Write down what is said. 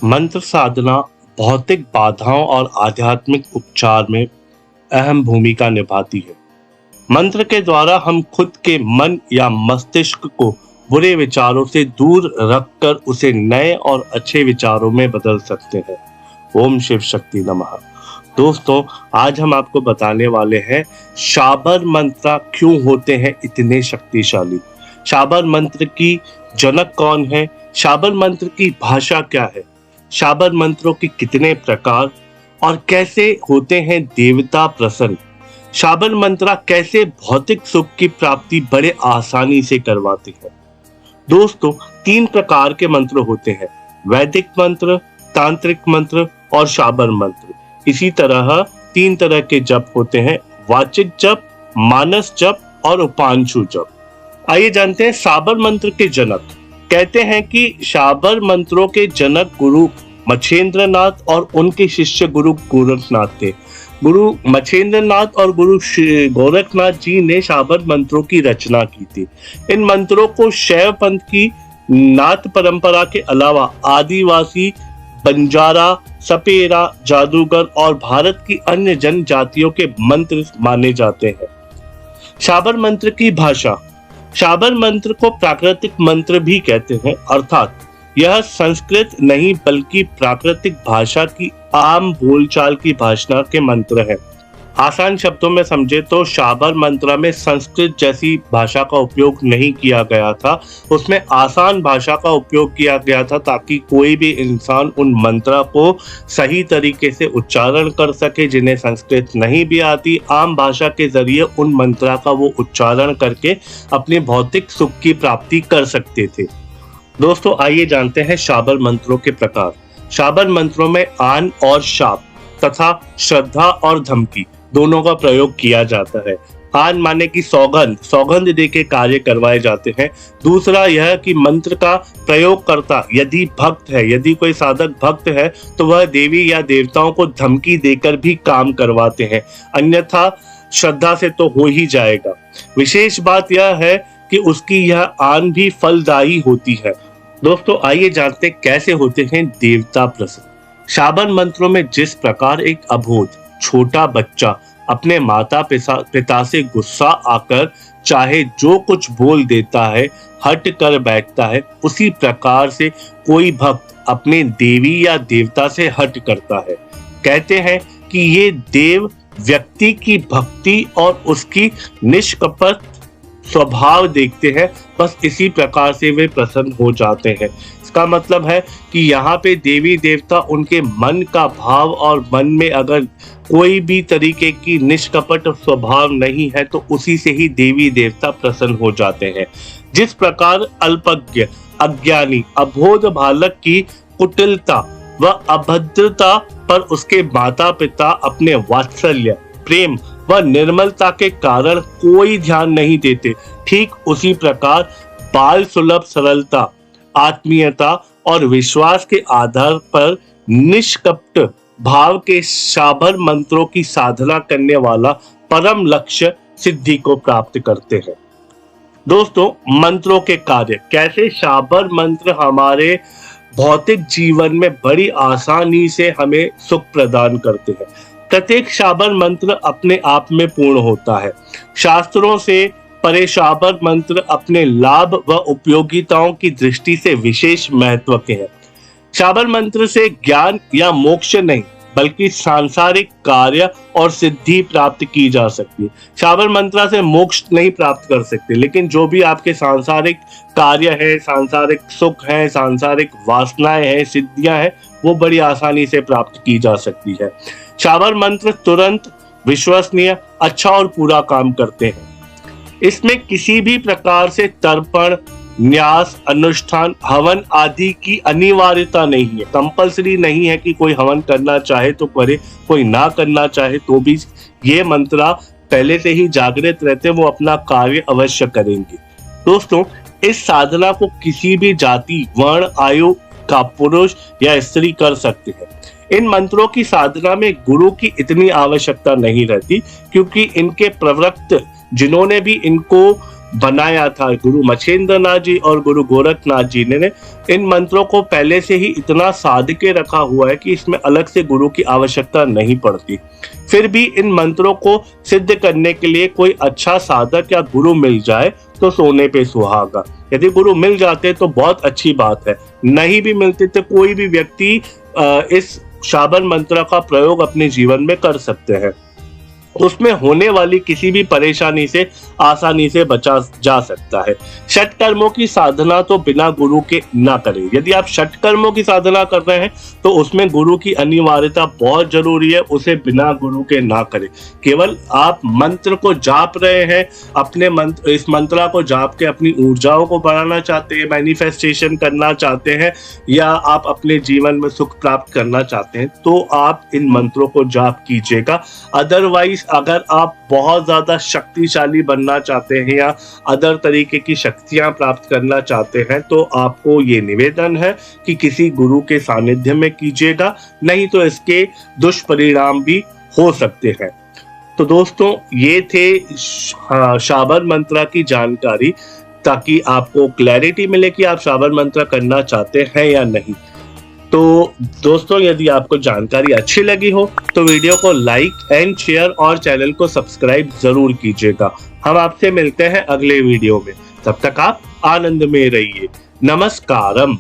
मंत्र साधना भौतिक बाधाओं और आध्यात्मिक उपचार में अहम भूमिका निभाती है। मंत्र के द्वारा हम खुद के मन या मस्तिष्क को बुरे विचारों से दूर रखकर उसे नए और अच्छे विचारों में बदल सकते हैं। ओम शिव शक्ति नमः। दोस्तों, आज हम आपको बताने वाले हैं शाबर मंत्र क्यों होते हैं इतने शक्तिशाली। शाबर मंत्र की जनक कौन है? शाबर मंत्र की भाषा क्या है? शाबर मंत्रों के कितने प्रकार और कैसे होते हैं देवता प्रसन्न? शाबर मंत्र कैसे भौतिक सुख की प्राप्ति बड़े आसानी से करवाते हैं? दोस्तों, 3 प्रकार के मंत्र होते हैं: वैदिक मंत्र, तांत्रिक मंत्र और शाबर मंत्र। इसी तरह 3 तरह के जप होते हैं: वाचिक जप, मानस जप और उपांशु जप। आइए जानते हैं शाबर मंत्र के जनक। कहते हैं कि शाबर मंत्रों के जनक गुरु मच्छेंद्रनाथ और उनके शिष्य गुरु गोरखनाथ थे। गुरु मच्छेंद्रनाथ और गुरु गोरखनाथ जी ने शाबर मंत्रों की रचना की थी। इन मंत्रों को शैव पंथ की नाथ परंपरा के अलावा आदिवासी, बंजारा, सपेरा, जादूगर और भारत की अन्य जनजातियों के मंत्र माने जाते हैं। शाबर मंत्र की भाषा। शाबर मंत्र को प्राकृतिक मंत्र भी कहते हैं, अर्थात यह संस्कृत नहीं बल्कि प्राकृतिक भाषा की आम बोलचाल की भाषा के मंत्र है। आसान शब्दों में समझे तो शाबर मंत्र में संस्कृत जैसी भाषा का उपयोग नहीं किया गया था, उसमें आसान भाषा का उपयोग किया गया था ताकि कोई भी इंसान उन मंत्र को सही तरीके से उच्चारण कर सके। जिन्हें संस्कृत नहीं भी आती, आम भाषा के जरिए उन मंत्र का वो उच्चारण करके अपने भौतिक सुख की प्राप्ति कर सकते थे। दोस्तों, आइए जानते हैं शाबर मंत्रों के प्रकार। शाबर मंत्रों में आन और शाप तथा श्रद्धा और धमकी दोनों का प्रयोग किया जाता है। आन माने कि सौगंध दे के कार्य करवाए जाते हैं। दूसरा यह कि मंत्र का प्रयोग करता यदि भक्त है, यदि कोई साधक भक्त है तो वह देवी या देवताओं को धमकी देकर भी काम करवाते हैं, अन्यथा श्रद्धा से तो हो ही जाएगा। विशेष बात यह है कि उसकी यह आन भी फलदायी होती है। दोस्तों, आइए जानते हैं कैसे होते हैं देवता प्रसन्न। शाबर मंत्रों में जिस प्रकार एक अबोध छोटा बच्चा अपने माता पिता से गुस्सा आकर चाहे जो कुछ बोल देता है, हट कर बैठता है, उसी प्रकार से कोई भक्त अपने देवी या देवता से हट करता है। कहते हैं कि ये देव व्यक्ति की भक्ति और उसकी निष्कपट स्वभाव देखते हैं, बस इसी प्रकार से वे प्रसन्न हो जाते हैं। इसका मतलब है कि यहाँ पे देवी देवता उनके मन का भाव, और मन में अगर कोई भी तरीके की निष्कपट स्वभाव नहीं है तो उसी से ही देवी देवता प्रसन्न हो जाते हैं। जिस प्रकार अल्पज्ञ, अज्ञानी, अबोध बालक की कुटिलता व अभद्रता पर उसके माता पिता अपने वात्सल्य, प्रेम व निर्मलता के कारण कोई ध्यान नहीं देते, ठीक उसी प्रकार बाल सुलभ सरलता, आत्मीयता और विश्वास के आधार पर निष्कपट भाव के शाबर मंत्रों की साधना करने वाला परम लक्ष्य सिद्धि को प्राप्त करते हैं। दोस्तों, मंत्रों के कार्य। कैसे शाबर मंत्र हमारे भौतिक जीवन में बड़ी आसानी से हमें सुख प्रदान करते हैं। प्रत्येक शाबर मंत्र अपने आप में पूर्ण होता है। शास्त्रों से परे शाबर मंत्र अपने लाभ व उपयोगिताओं की दृष्टि से विशेष महत्व के हैं। शाबर मंत्र से ज्ञान या मोक्ष नहीं बल्कि सांसारिक कार्य और सिद्धि प्राप्त की जा सकती है। शाबर मंत्र से मोक्ष नहीं प्राप्त कर सकते, लेकिन जो भी आपके सांसारिक कार्य है, सांसारिक सुख है, सांसारिक वासनाएं हैं, सिद्धियां हैं, वो बड़ी आसानी से प्राप्त की जा सकती है। शाबर मंत्र तुरंत, विश्वसनीय, अच्छा और पूरा काम करते हैं। इसमें किसी भी प्रकार से तर्पण, न्यास, अनुष्ठान, हवन आदि की अनिवार्यता नहीं है। कंपल्सरी नहीं है कि कोई हवन करना चाहे तो करे, कोई ना करना चाहे तो भी ये मंत्र पहले से ही जागृत रहते हैं, वो अपना कार्य अवश्य करेंगे। दोस्तों, इस साधना को किसी भी जाति, वर्ण, आयु का पुरुष या स्त्री कर सकते हैं। इन मंत्रों की साधना में गुरु की इतनी आवश्यकता नहीं रहती, क्योंकि इनके प्रवक्ता जिन्होंने भी इनको बनाया था गुरु मच्छिंद्र नाथ जी और गुरु गोरखनाथ जी ने इन मंत्रों को पहले से ही इतना साध के रखा हुआ है कि इसमें अलग से गुरु की आवश्यकता नहीं पड़ती। फिर भी इन मंत्रों को सिद्ध करने के लिए कोई अच्छा साधक या गुरु मिल जाए तो सोने पे सुहागा। यदि गुरु मिल जाते तो बहुत अच्छी बात है, नहीं भी मिलते तो कोई भी व्यक्ति इस शाबर मंत्र का प्रयोग अपने जीवन में कर सकते हैं। उसमें होने वाली किसी भी परेशानी से आसानी से बचा जा सकता है। षट कर्मों की साधना तो बिना गुरु के ना करें। यदि आप षट कर्मों की साधना कर रहे हैं तो उसमें गुरु की अनिवार्यता बहुत जरूरी है, उसे बिना गुरु के ना करें। केवल आप मंत्र को जाप रहे हैं, अपने मंत्र इस मंत्र को जाप के अपनी ऊर्जाओं को बढ़ाना चाहते हैं, मैनिफेस्टेशन करना चाहते हैं, या आप अपने जीवन में सुख प्राप्त करना चाहते हैं तो आप इन मंत्रों को जाप कीजिएगा। अदरवाइज अगर आप बहुत ज्यादा शक्तिशाली बनना चाहते हैं या अदर तरीके की शक्तियां प्राप्त करना चाहते हैं तो आपको ये निवेदन है कि किसी गुरु के सानिध्य में कीजिएगा, नहीं तो इसके दुष्परिणाम भी हो सकते हैं। तो दोस्तों ये थे शाबर मंत्र की जानकारी, ताकि आपको क्लैरिटी मिले कि आप शाबर मंत्र करना चाहते हैं या नहीं। तो दोस्तों यदि आपको जानकारी अच्छी लगी हो तो वीडियो को लाइक एंड शेयर और चैनल को सब्सक्राइब जरूर कीजिएगा। हम आपसे मिलते हैं अगले वीडियो में, तब तक आप आनंद में रहिए। नमस्कारम।